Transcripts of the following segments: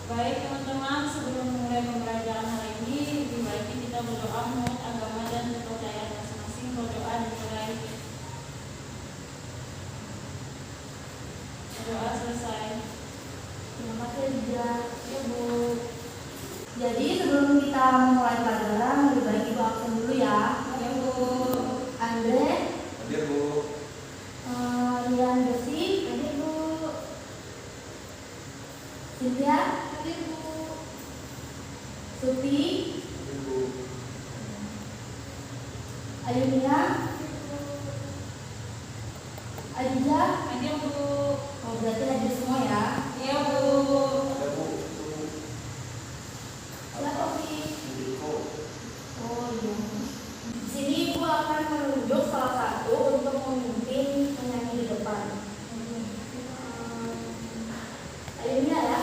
Baik teman-teman, sebelum mulai pembelajaran hari ini, lebih baik kita berdoa menurut agama dan kepercayaan masing-masing. Berdoa dimulai. Berdoa selesai. Terima kasih Lida. Ya Bu. Jadi sebelum kita memulai pelajaran, lebih baik Ibu absen dulu ya. Ya Bu. Andre. Hadir Bu. Rian Besi. Hadir Bu. Cynthia. Hadir Bu. Supi. Hadir Bu. Ayunia. Adija. Hadir Bu. Oh, berarti hadir semua ya. Iya Bu. Ada Bu. Siapa Pi? Indiko. Oh iya. Di sini Ibu akan menunjuk salah satu untuk memimpin penyanyi di depan. Ayunia ya.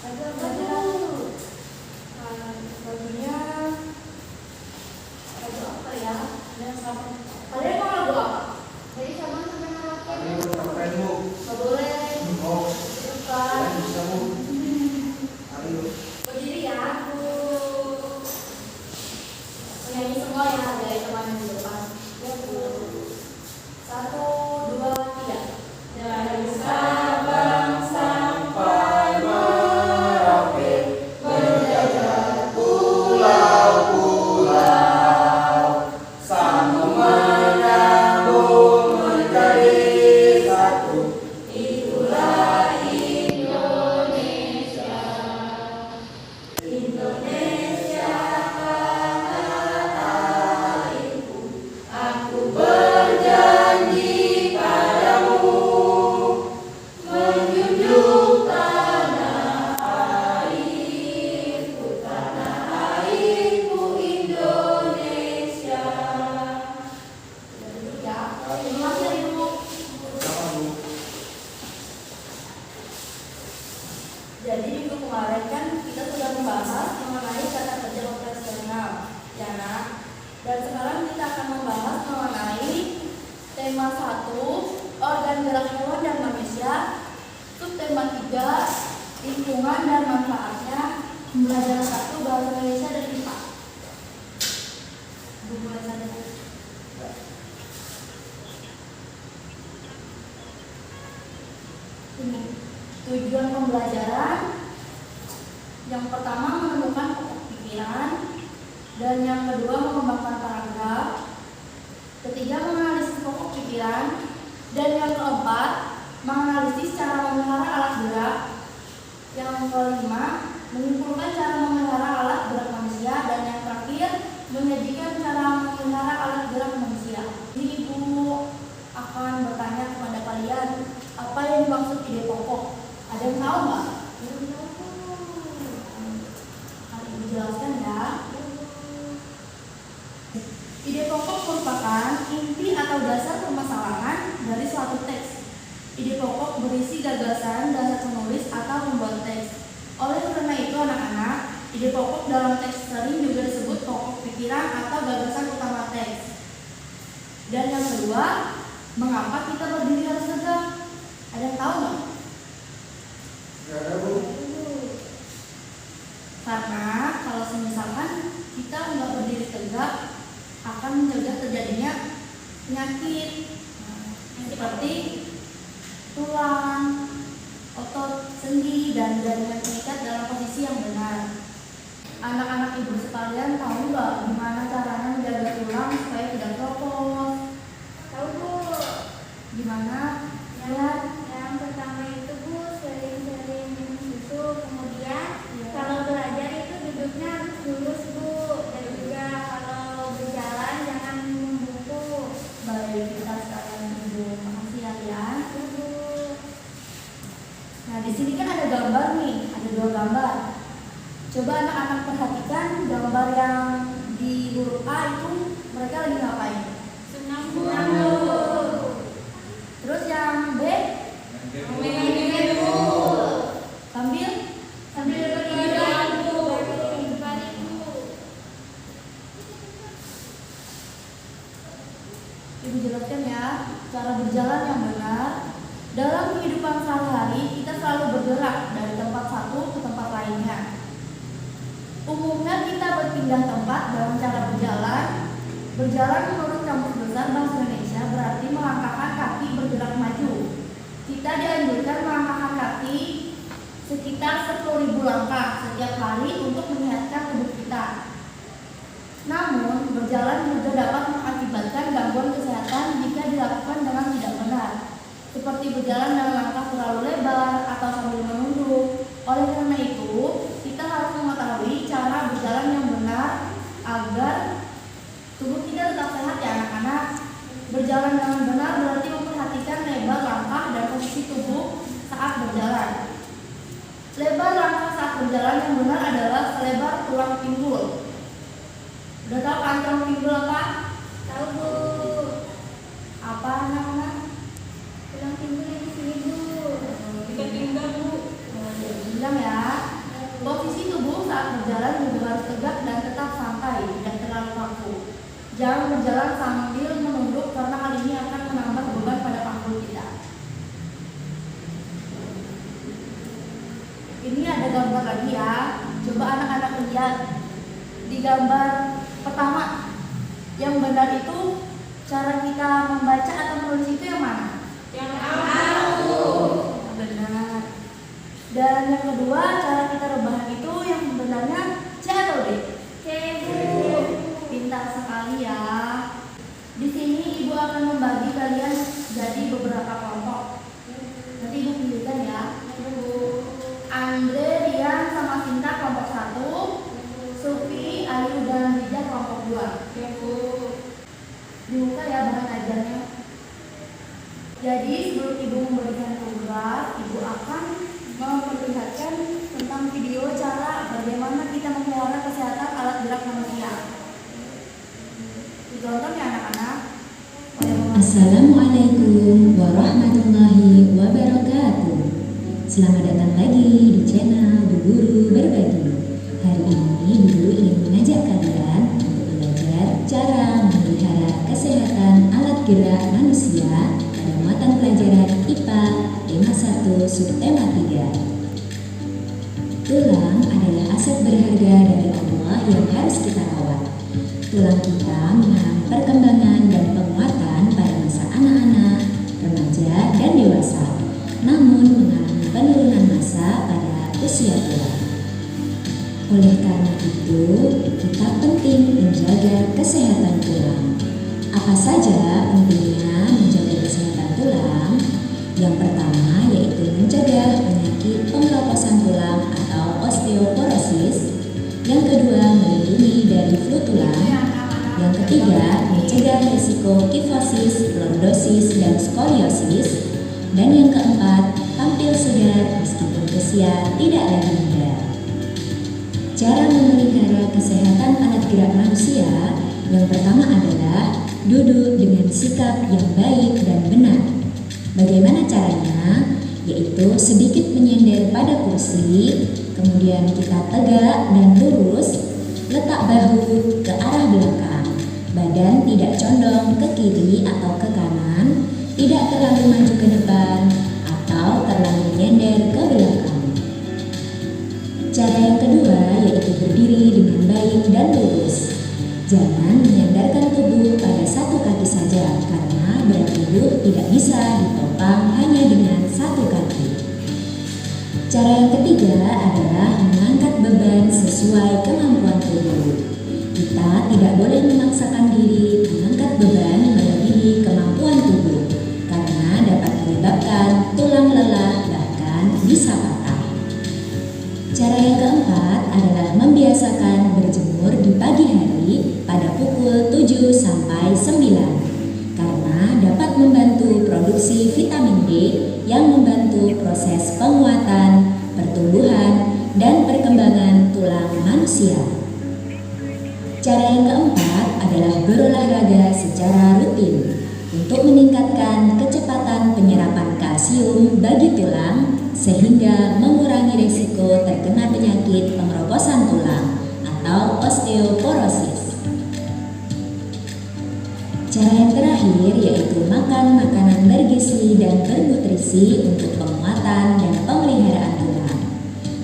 Ada lagunya lagu apa ya? Dan sama. Kalian mau lagu apa? Dari Sabang sampai Merauke. Kami berkata Bu. Nggak boleh. Oh, Bukan. kalian bisa Bu. Ayo. Berdiri ya. Penyanyi semua ya dari teman di depan. Ya Bu. 1, 2, 3. Dari Sabang sampai Merauke, Berjajar pulau-pulau, sama menyambung menjadi satu. itulah Indonesia. Indonesia tanah airku, aku berjanji padamu, menjunjung tanah airku Indonesia. Ya. Terima kasih Ibu. Sama Bu. Jadi minggu kemarin kan kita sudah membahas mengenai kata kerja operasional, ya nak. Dan sekarang kita akan membahas mengenai tema 1, organ gerak hewan dan manusia, subtema 3, lingkungan dan manfaatnya, pembelajaran 1 bahasa Indonesia dan IPA. Bu mulai saja. Ini tujuan pembelajaran yang pertama menemukan pokok pikiran, dan yang kedua mengembangkan paragraf, ketiga menganalisis pokok pikiran, dan yang keempat menganalisis cara memelihara alat gerak, yang kelima menyimpulkan cara memelihara alat gerak manusia, dan yang terakhir menyajikan cara memelihara alat gerak manusia. Jadi Ibu akan bertanya kepada kalian apa yang dimaksud ide pokok. Ada yang tahu nggak? Akan Ibu jelaskan ya. Ide pokok merupakan inti atau dasar permasalahan dari suatu teks. Ide pokok berisi gagasan dasar penulis atau pembuat teks. Oleh karena itu anak-anak, ide pokok dalam teks sering juga disebut pokok pikiran atau gagasan utama teks. Dan yang kedua, mengapa kita berdiri harus tegak? Ada yang tahu nggak? Nggak ada Bu. Karena kalau misalkan kita nggak berdiri tegak, akan mencegah terjadinya penyakit seperti tulang, otot, sendi, dan jaringan pengikat dalam posisi yang benar. Anak-anak Ibu sekalian tahu nggak gimana caranya menjaga tulang supaya tidak copot? Tahu Bu. Gimana? Ya. Yang pertama itu Bu, sering-sering minum susu. Kemudian kalau belajar itu duduknya harus lurus Bu. Dan juga kalau berjalan jangan minum buku. Baik, kita sekalian Ibu. Makasih ya Rian. Bu. Nah, di sini kan ada gambar nih, ada 2 gambar. Coba anak-anak perhatikan gambar yang di huruf A itu mereka lagi ngapain? Senang Bu. Terus yang B Megang Bu. sambil Berjalan Bu. Balik Bu. Ibu jelaskan ya cara berjalan yang benar. Dalam kehidupan sehari-hari, kita selalu bergerak dari tempat satu ke tempat lainnya. Umumnya kita berpindah tempat dalam cara berjalan. Berjalan menurut Kamus Besar Bahasa Indonesia berarti melangkahkan kaki bergerak maju. Kita dianjurkan melangkahkan kaki sekitar 10.000 langkah setiap hari untuk menyehatkan tubuh kita. Namun, berjalan juga dapat mengakibatkan gangguan kesehatan jika dilakukan dengan tidak benar, seperti berjalan dengan langkah terlalu lebar atau sambil menunduk. Oleh karena itu, kita harus mengetahui cara berjalan yang benar agar tubuh kita tetap sehat ya anak-anak. Berjalan dengan benar berarti memperhatikan lebar langkah dan posisi tubuh saat berjalan. Lebar langkah saat berjalan yang benar adalah selebar tulang pinggul. Udah tahu kan tulang pinggul apa? Tahu Bu. Apa anak-anak? Tulang pinggul yang di sini Bu. Dekat pinggang Bu. Bilang ya. Posisi tubuh saat berjalan juga harus tegak dan tetap santai, tidak terlalu kaku. Jangan berjalan sambil menunduk karena hal ini akan menambah beban pada panggul kita. Ini ada gambar lagi ya. Coba anak-anak lihat di gambar pertama. Yang benar itu cara kita membaca atau menulis itu yang mana? Yang tahu. Benar. Dan yang kedua, cara kita rebahan itu yang sebenarnya C atau D? C Bu. Pintar sekali ya. Di sini Ibu akan membagi kalian jadi beberapa kelompok. Nanti Ibu pilihkan ya. Andre, Rian, sama Sinta kelompok 1, Sufi, Ayu, dan Rija kelompok 2. Ya Bu. Dibuka ya bahan ajarnya. Jadi sebelum Ibu memberikan tugas, Ibu akan memperlihatkan tentang video cara bagaimana kita memelihara kesehatan alat gerak manusia. Ditonton ya anak-anak. Assalamualaikum warahmatullahi wabarakatuh. Selamat datang lagi di channel Bu Guru Berbagi. Hari ini Bu Guru ingin mengajak kalian untuk belajar cara memelihara kesehatan alat gerak manusia pada mata pelajaran IPA tema 1 subtema 3. Tulang adalah aset berharga dari Allah yang harus kita rawat. Tulang kita mengalami perkembangan dan penguatan pada masa anak-anak, remaja, dan dewasa, namun mengalami penurunan massa pada usia tua. Oleh karena itu, kita penting menjaga kesehatan tulang. Apa saja pentingnya menjaga kesehatan tulang? Yang pertama yaitu mencegah penyakit pengeroposan tulang atau osteoporosis. Yang kedua, melindungi dari flu tulang. Yang ketiga, mencegah risiko kifosis, lordosis, dan skoliosis. Dan yang keempat, tampil segar meskipun usia tidak lagi muda. Cara memelihara kesehatan alat gerak manusia yang pertama adalah duduk dengan sikap yang baik dan benar. Bagaimana caranya? Yaitu sedikit menyender pada kursi, kemudian kita tegak dan lurus, letak bahu ke arah belakang, badan tidak condong ke kiri atau ke kanan, tidak terlalu maju ke depan atau terlalu menyender ke belakang. Cara yang kedua yaitu berdiri dengan baik dan lurus. Jangan menyandarkan tubuh pada satu kaki saja karena berat tubuh tidak bisa ditopang hanya dengan satu kaki. Cara yang ketiga adalah mengangkat beban sesuai kemampuan tubuh. Kita tidak boleh memaksakan diri mengangkat beban melebihi kemampuan tubuh karena dapat menyebabkan tulang lelah bahkan bisa patah. Cara yang keempat adalah membiasakan berjemur di pagi hari pada pukul 7 sampai 9 karena dapat membantu produksi vitamin D yang membantu proses penguatan, pertumbuhan, dan perkembangan tulang manusia. Cara yang keempat adalah berolahraga secara rutin untuk meningkatkan kecepatan penyerapan kalsium bagi tulang sehingga mengurangi risiko terkena penyakit pengeroposan tulang atau osteoporosis. Cara yang terakhir yaitu makan makanan bergizi dan bernutrisi. nutrisi untuk penguatan dan pemeliharaan tulang.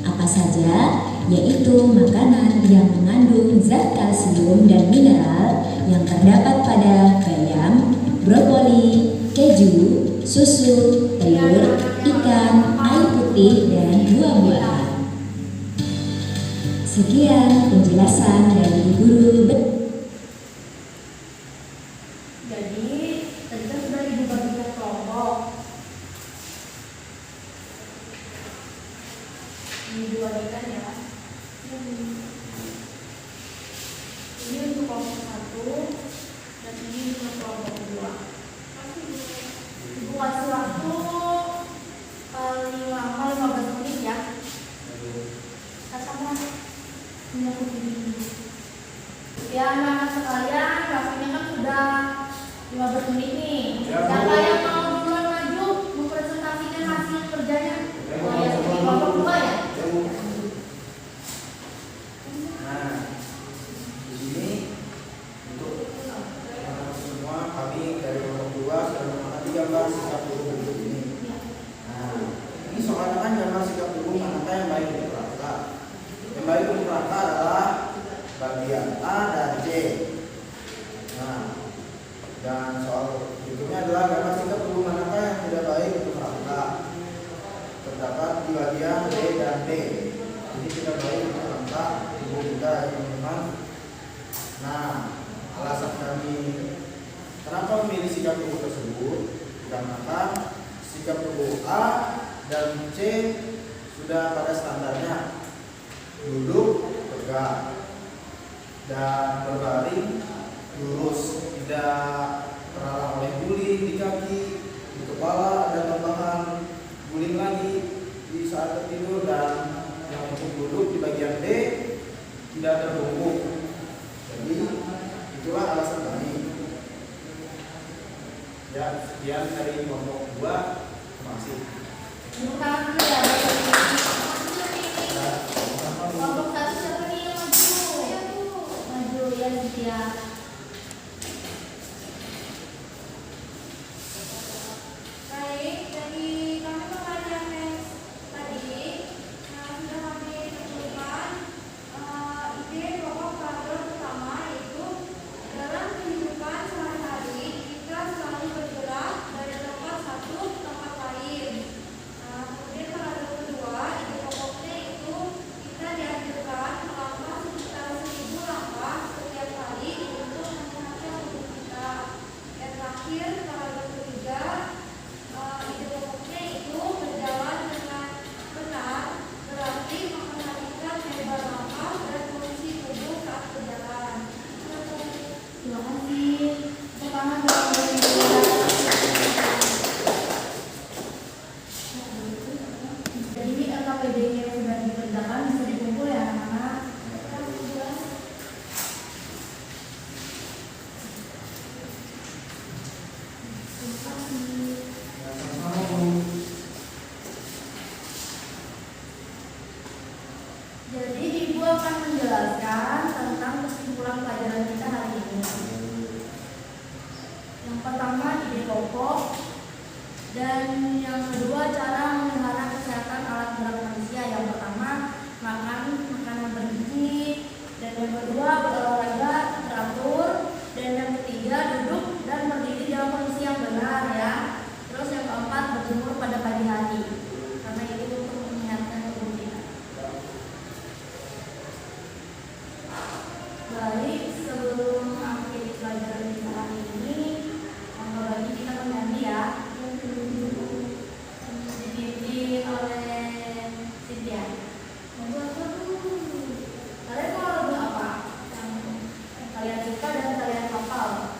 Apa saja? Yaitu makanan yang mengandung zat kalsium dan mineral yang terdapat pada bayam, brokoli, keju, susu, telur, ikan, air putih, dan buah-buahan. Sekian penjelasan dari guru Jadi tadi kan sudah ibu bagikan kelompok. Ini dua bagikan ya. Ini untuk kelompok 1 dan ini untuk kelompok 2. Ibu kasih waktu paling lama 15 menit ya. Sama ya anak-anak sekalian, waktunya kan sudah 15 menit nih. Ya, Siapa Bu. yang mau duluan maju mempresentasikan hasil kerjanya? Ya, Bu. Oh ya, seperti kelompok 2 ya. Ya, Bu. Nah, di sini untuk anak semua kami dari kelompok 2 sudah mengamati gambar sikap tubuh berikut ini. Nah, ini soalnya kan gambar sikap tubuh manakah yang baik untuk rata. Yang baik untuk rata adalah bagian A dan C. Nah, dan soal berikutnya adalah gambar sikap tubuh manakah yang tidak baik untuk rata. Terdapat di bagian B dan D. Jadi tidak baik untuk rata tubuh kita ya teman-teman. Nah, alasan kami kenapa memilih sikap tubuh tersebut? Dikarenakan sikap tubuh A dan C sudah pada standarnya duduk tegak dan berbaring lurus, tidak terhalang oleh guling di kaki, di kepala, dan tambahan guling lagi di saat tertidur. Dan yang untuk duduk di bagian D tidak terbungkuk. Jadi itulah alasan kami. Ya, sekian dari kelompok 2. Terima kasih. Terima kasih ya. Kelompok 1 siapa nih yang maju? Maju ya Cynthia. Baik, dari kami pengajian tadi sudah kami tentukan ide pokok paragraf pertama, yaitu dalam kehidupan sehari-hari kita selalu bergerak dari tempat satu ke tempat lain. Kemudian paragraf kedua, ide pokoknya itu kita dianjurkan melangkah sekitar 1000 langkah setiap hari untuk menyehatkan tubuh kita. Dan terakhir paragraf ketiga, ide pokoknya itu berjalan dengan benar, berarti memperhatikan lebar langkah dan posisi tubuh saat berjalan. Terima kasih. Pertama dong dari jadi ini LKPD-nya yang sudah dikerjakan bisa dikumpul ya anak-anak. Terima kasih. Ya, sama-sama, Bu. Jadi ibu akan menjelaskan tentang kesimpulan pelajaran kita hari ini. Yang pertama ide pokok dan yang kedua cara memelihara kesehatan alat gerak manusia. Yang pertama makan makanan bergizi dan yang kedua berolahraga teratur dan yang ketiga duduk dan berdiri dalam posisi yang benar ya. Terus yang keempat berjemur pada pagi hari karena itu untuk menyehatkan tubuh kita. Baik, sebelum mengakhiri pelajaran kita hari ini, monggo lagi kita mengganti ya. Dipimpin oleh Cynthia. Monggo dulu. Kalian mau lagu apa? Yang kalian suka dan kalian hafal.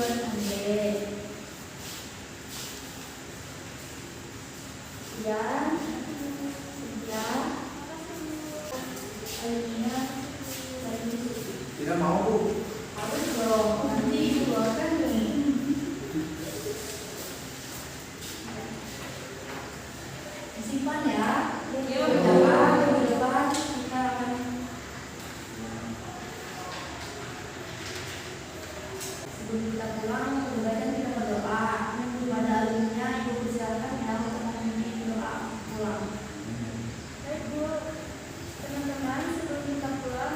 dan Ade. Sekian. Akhirnya lagi Tidak mau Bu. harus dong, nanti dikeluarkan nih. Simpan ya. Yuk. Di depan kita akan sebelum kita pulang, kemudian kita berdoa. Pada akhirnya ibu persilakan ya untuk memimpin doa pulang. Baik Bu, teman-teman sebelum kita pulang,